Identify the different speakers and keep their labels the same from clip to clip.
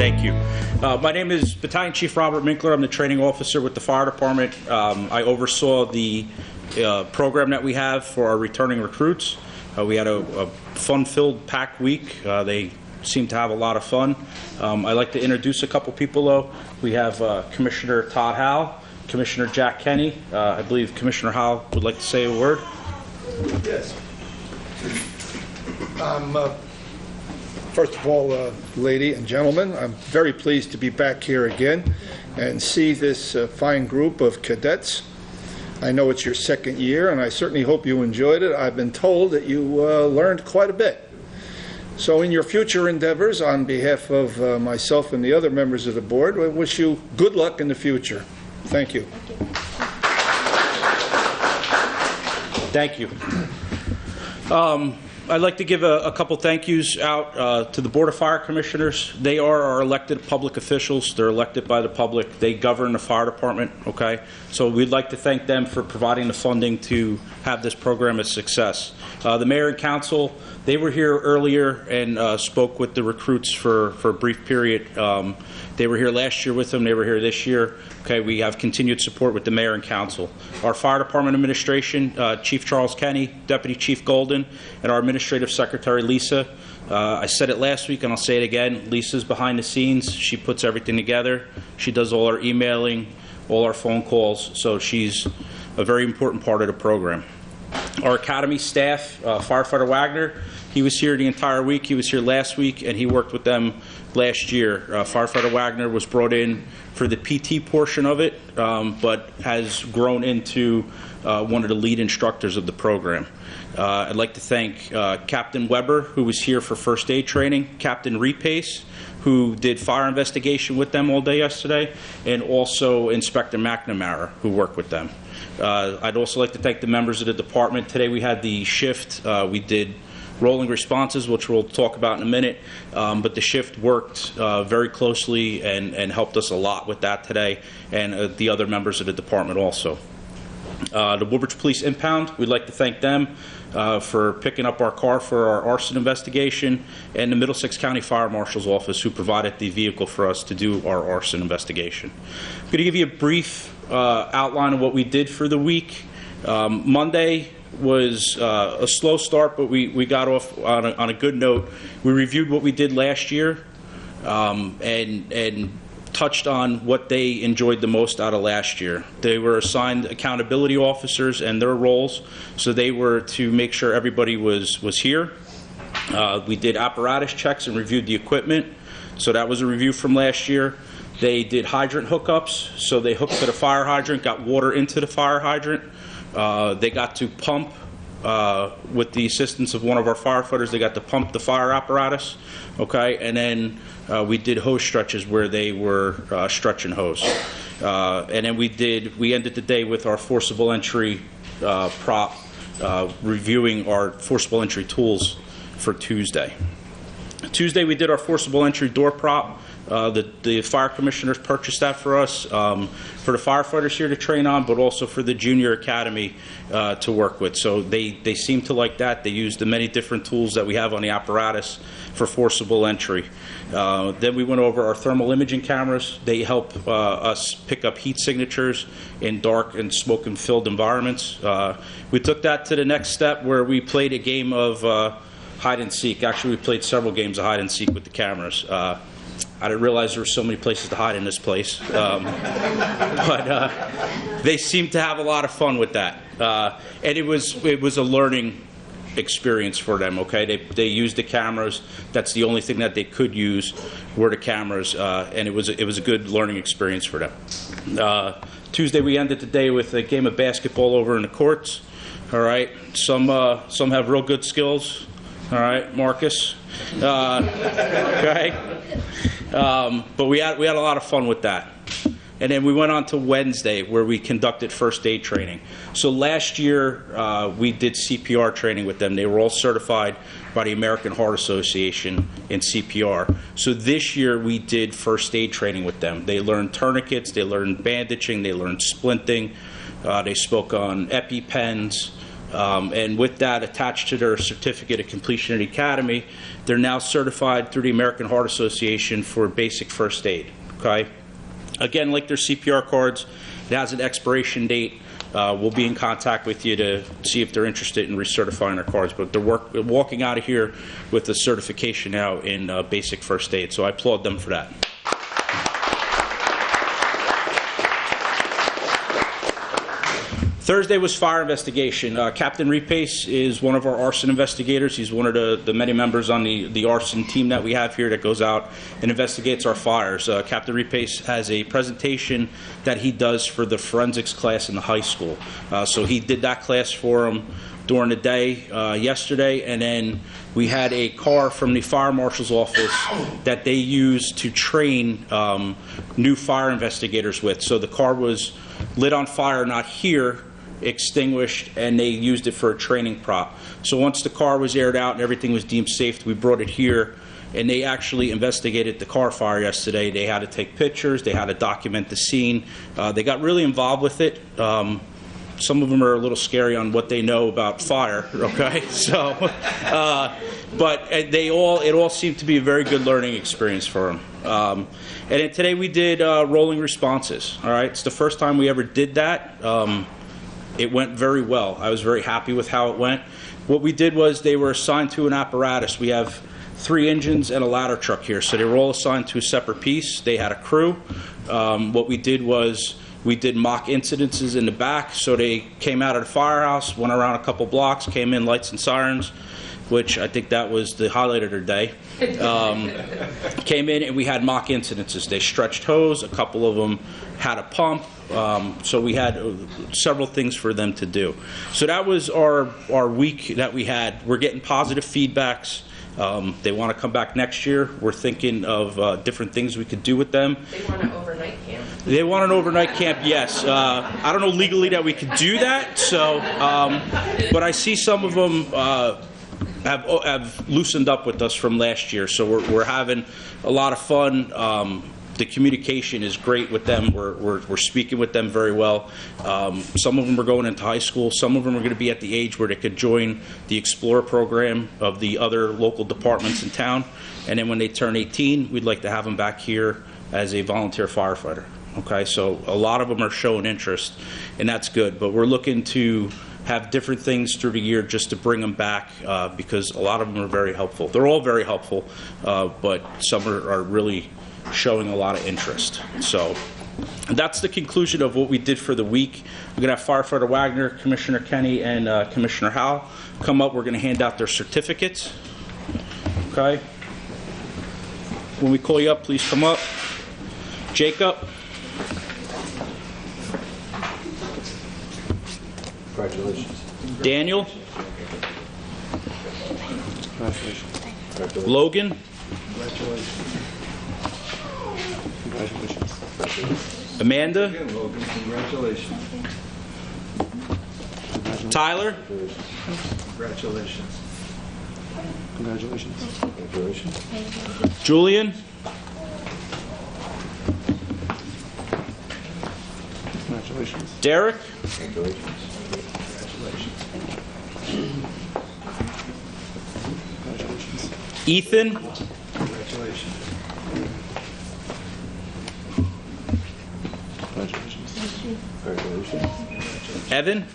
Speaker 1: Thank you. My name is Battalion Chief Robert Mcclure. I'm the training officer with the fire department. I oversaw the program that we have for our returning recruits. We had a fun-filled, packed week. They seem to have a lot of fun. I'd like to introduce a couple people, though. We have Commissioner Todd Howell, Commissioner Jack Kenny. I believe Commissioner Howell would like to say a word.
Speaker 2: Yes. First of all, lady and gentlemen, I'm very pleased to be back here again and see this fine group of cadets. I know it's your second year, and I certainly hope you enjoyed it. I've been told that you learned quite a bit. So in your future endeavors, on behalf of myself and the other members of the board, I wish you good luck in the future. Thank you.
Speaker 1: Thank you. I'd like to give a couple thank yous out to the Board of Fire Commissioners. They are our elected public officials. They're elected by the public. They govern the fire department, okay? So we'd like to thank them for providing the funding to have this program a success. The mayor and council, they were here earlier and spoke with the recruits for a brief period. They were here last year with them. They were here this year. Okay, we have continued support with the mayor and council. Our fire department administration, Chief Charles Kenny, Deputy Chief Golden, and our administrative secretary, Lisa. I said it last week and I'll say it again. Lisa's behind the scenes. She puts everything together. She does all our emailing, all our phone calls. So she's a very important part of the program. Our academy staff, Firefighter Wagner, he was here the entire week. He was here last week, and he worked with them last year. Firefighter Wagner was brought in for the PT portion of it, but has grown into one of the lead instructors of the program. I'd like to thank Captain Weber, who was here for first aid training, Captain Repace, who did fire investigation with them all day yesterday, and also Inspector McNamara, who worked with them. I'd also like to thank the members of the department. Today we had the shift. We did rolling responses, which we'll talk about in a minute, but the shift worked very closely and helped us a lot with that today, and the other members of the department also. The Woodbridge Police Impound, we'd like to thank them for picking up our car for our arson investigation, and the Middlesex County Fire Marshal's Office, who provided the vehicle for us to do our arson investigation. I'm going to give you a brief outline of what we did for the week. Monday was a slow start, but we got off on a good note. We reviewed what we did last year and touched on what they enjoyed the most out of last year. They were assigned accountability officers and their roles, so they were to make sure everybody was here. We did apparatus checks and reviewed the equipment, so that was a review from last year. They did hydrant hookups, so they hooked to the fire hydrant, got water into the fire hydrant. They got to pump, with the assistance of one of our firefighters, they got to pump the fire apparatus, okay? And then we did hose stretches where they were stretching hose. And then we ended the day with our forcible entry prop, reviewing our forcible entry tools for Tuesday. Tuesday we did our forcible entry door prop. The fire commissioners purchased that for us, for the firefighters here to train on, but also for the junior academy to work with. So they seem to like that. They use the many different tools that we have on the apparatus for forcible entry. Then we went over our thermal imaging cameras. They help us pick up heat signatures in dark and smoke and filled environments. We took that to the next step where we played a game of hide and seek. Actually, we played several games of hide and seek with the cameras. I didn't realize there were so many places to hide in this place, but they seemed to have a lot of fun with that, and it was a learning experience for them. Okay, they used the cameras. That's the only thing that they could use were the cameras, and it was a good learning experience for them. Tuesday we ended the day with a game of basketball over in the courts. All right, some have real good skills. All right, Marcus. Okay. But we had a lot of fun with that. And then we went on to Wednesday where we conducted first aid training. So last year we did CPR training with them. They were all certified by the American Heart Association in CPR. So this year we did first aid training with them. They learned tourniquets, they learned bandaging, they learned splinting, they spoke on EpiPens, And with that attached to their certificate of completion at the academy, they're now certified through the American Heart Association for basic first aid. Okay? Again, like their CPR cards, it has an expiration date. We'll be in contact with you to see if they're interested in recertifying their cards. But they're walking out of here with a certification now in basic first aid. So I applaud them for that. Thursday was fire investigation. Captain Repace is one of our arson investigators. He's one of the many members on the arson team that we have here that goes out and investigates our fires. Captain Repace has a presentation that he does for the forensics class in the high school. So he did that class for him during the day yesterday, and then we had a car from the fire marshal's office that they use to train new fire investigators with. So the car was lit on fire, not here, extinguished, and they used it for a training prop. So once the car was aired out and everything was deemed safe, we brought it here, and they actually investigated the car fire yesterday. They had to take pictures, they had to document the scene. They got really involved with it. Some of them are a little scary on what they know about fire, okay? So, but it all seemed to be a very good learning experience for them. And then today we did rolling responses, all right? It's the first time we ever did that. It went very well. I was very happy with how it went. What we did was they were assigned to an apparatus. We have 3 engines and a ladder truck here, so they were all assigned to a separate piece. They had a crew. What we did was we did mock incidences in the back. So they came out of the firehouse, went around a couple blocks, came in lights and sirens, which I think that was the highlight of their day. Came in and we had mock incidences. They stretched hose. A couple of them had a pump. So we had several things for them to do. So that was our week that we had. We're getting positive feedbacks. They want to come back next year. We're thinking of different things we could do with them.
Speaker 3: They want an overnight camp.
Speaker 1: They want an overnight camp, yes. I don't know legally that we could do that. So, but I see some of them have loosened up with us from last year. So we're having a lot of fun. The communication is great with them. We're speaking with them very well. Some of them are going into high school. Some of them are going to be at the age where they could join the Explorer program of the other local departments in town. And then when they turn 18, we'd like to have them back here as a volunteer firefighter. Okay, so a lot of them are showing interest, and that's good. But we're looking to have different things through the year just to bring them back because a lot of them are very helpful. They're all very helpful, but some are really showing a lot of interest. So that's the conclusion of what we did for the week. We're going to have Firefighter Wagner, Commissioner Kenny, and Commissioner Howell come up. We're going to hand out their certificates. Okay? When we call you up, please come up. Jacob.
Speaker 4: Congratulations.
Speaker 1: Daniel.
Speaker 4: Congratulations.
Speaker 1: Logan.
Speaker 4: Congratulations. Congratulations.
Speaker 1: Amanda.
Speaker 4: Again, Logan, congratulations.
Speaker 1: Tyler.
Speaker 4: Congratulations. Congratulations. Congratulations.
Speaker 1: Julian.
Speaker 4: Congratulations.
Speaker 1: Derek.
Speaker 4: Congratulations. Congratulations. Congratulations.
Speaker 1: Ethan.
Speaker 4: Congratulations. Congratulations. Congratulations.
Speaker 1: Evan.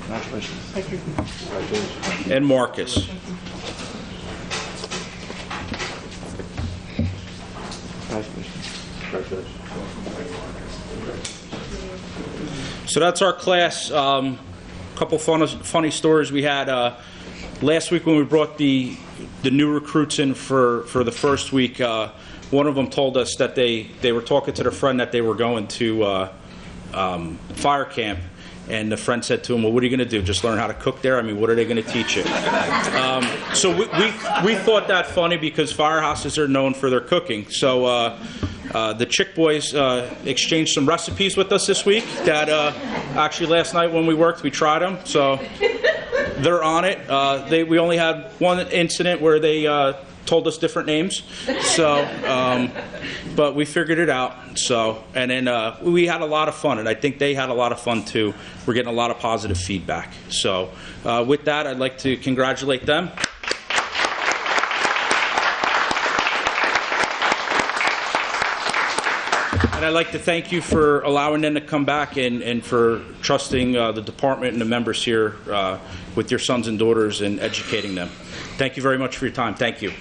Speaker 4: Congratulations. Congratulations.
Speaker 1: And Marcus.
Speaker 4: Congratulations.
Speaker 1: So that's our class. Couple funny stories we had last week when we brought the new recruits in for the first week. One of them told us that they were talking to their friend that they were going to fire camp. And the friend said to him, well, what are you going to do? Just learn how to cook there? I mean, what are they going to teach you? So we thought that funny because firehouses are known for their cooking. So the Chick Boys exchanged some recipes with us this week that actually last night when we worked, we tried them. So they're on it. We only had one incident where they told us different names. So, but we figured it out. So, and then we had a lot of fun, and I think they had a lot of fun too. We're getting a lot of positive feedback. So, with that, I'd like to congratulate them. And I'd like to thank you for allowing them to come back and for trusting the department and the members here with your sons and daughters and educating them. Thank you very much for your time. Thank you.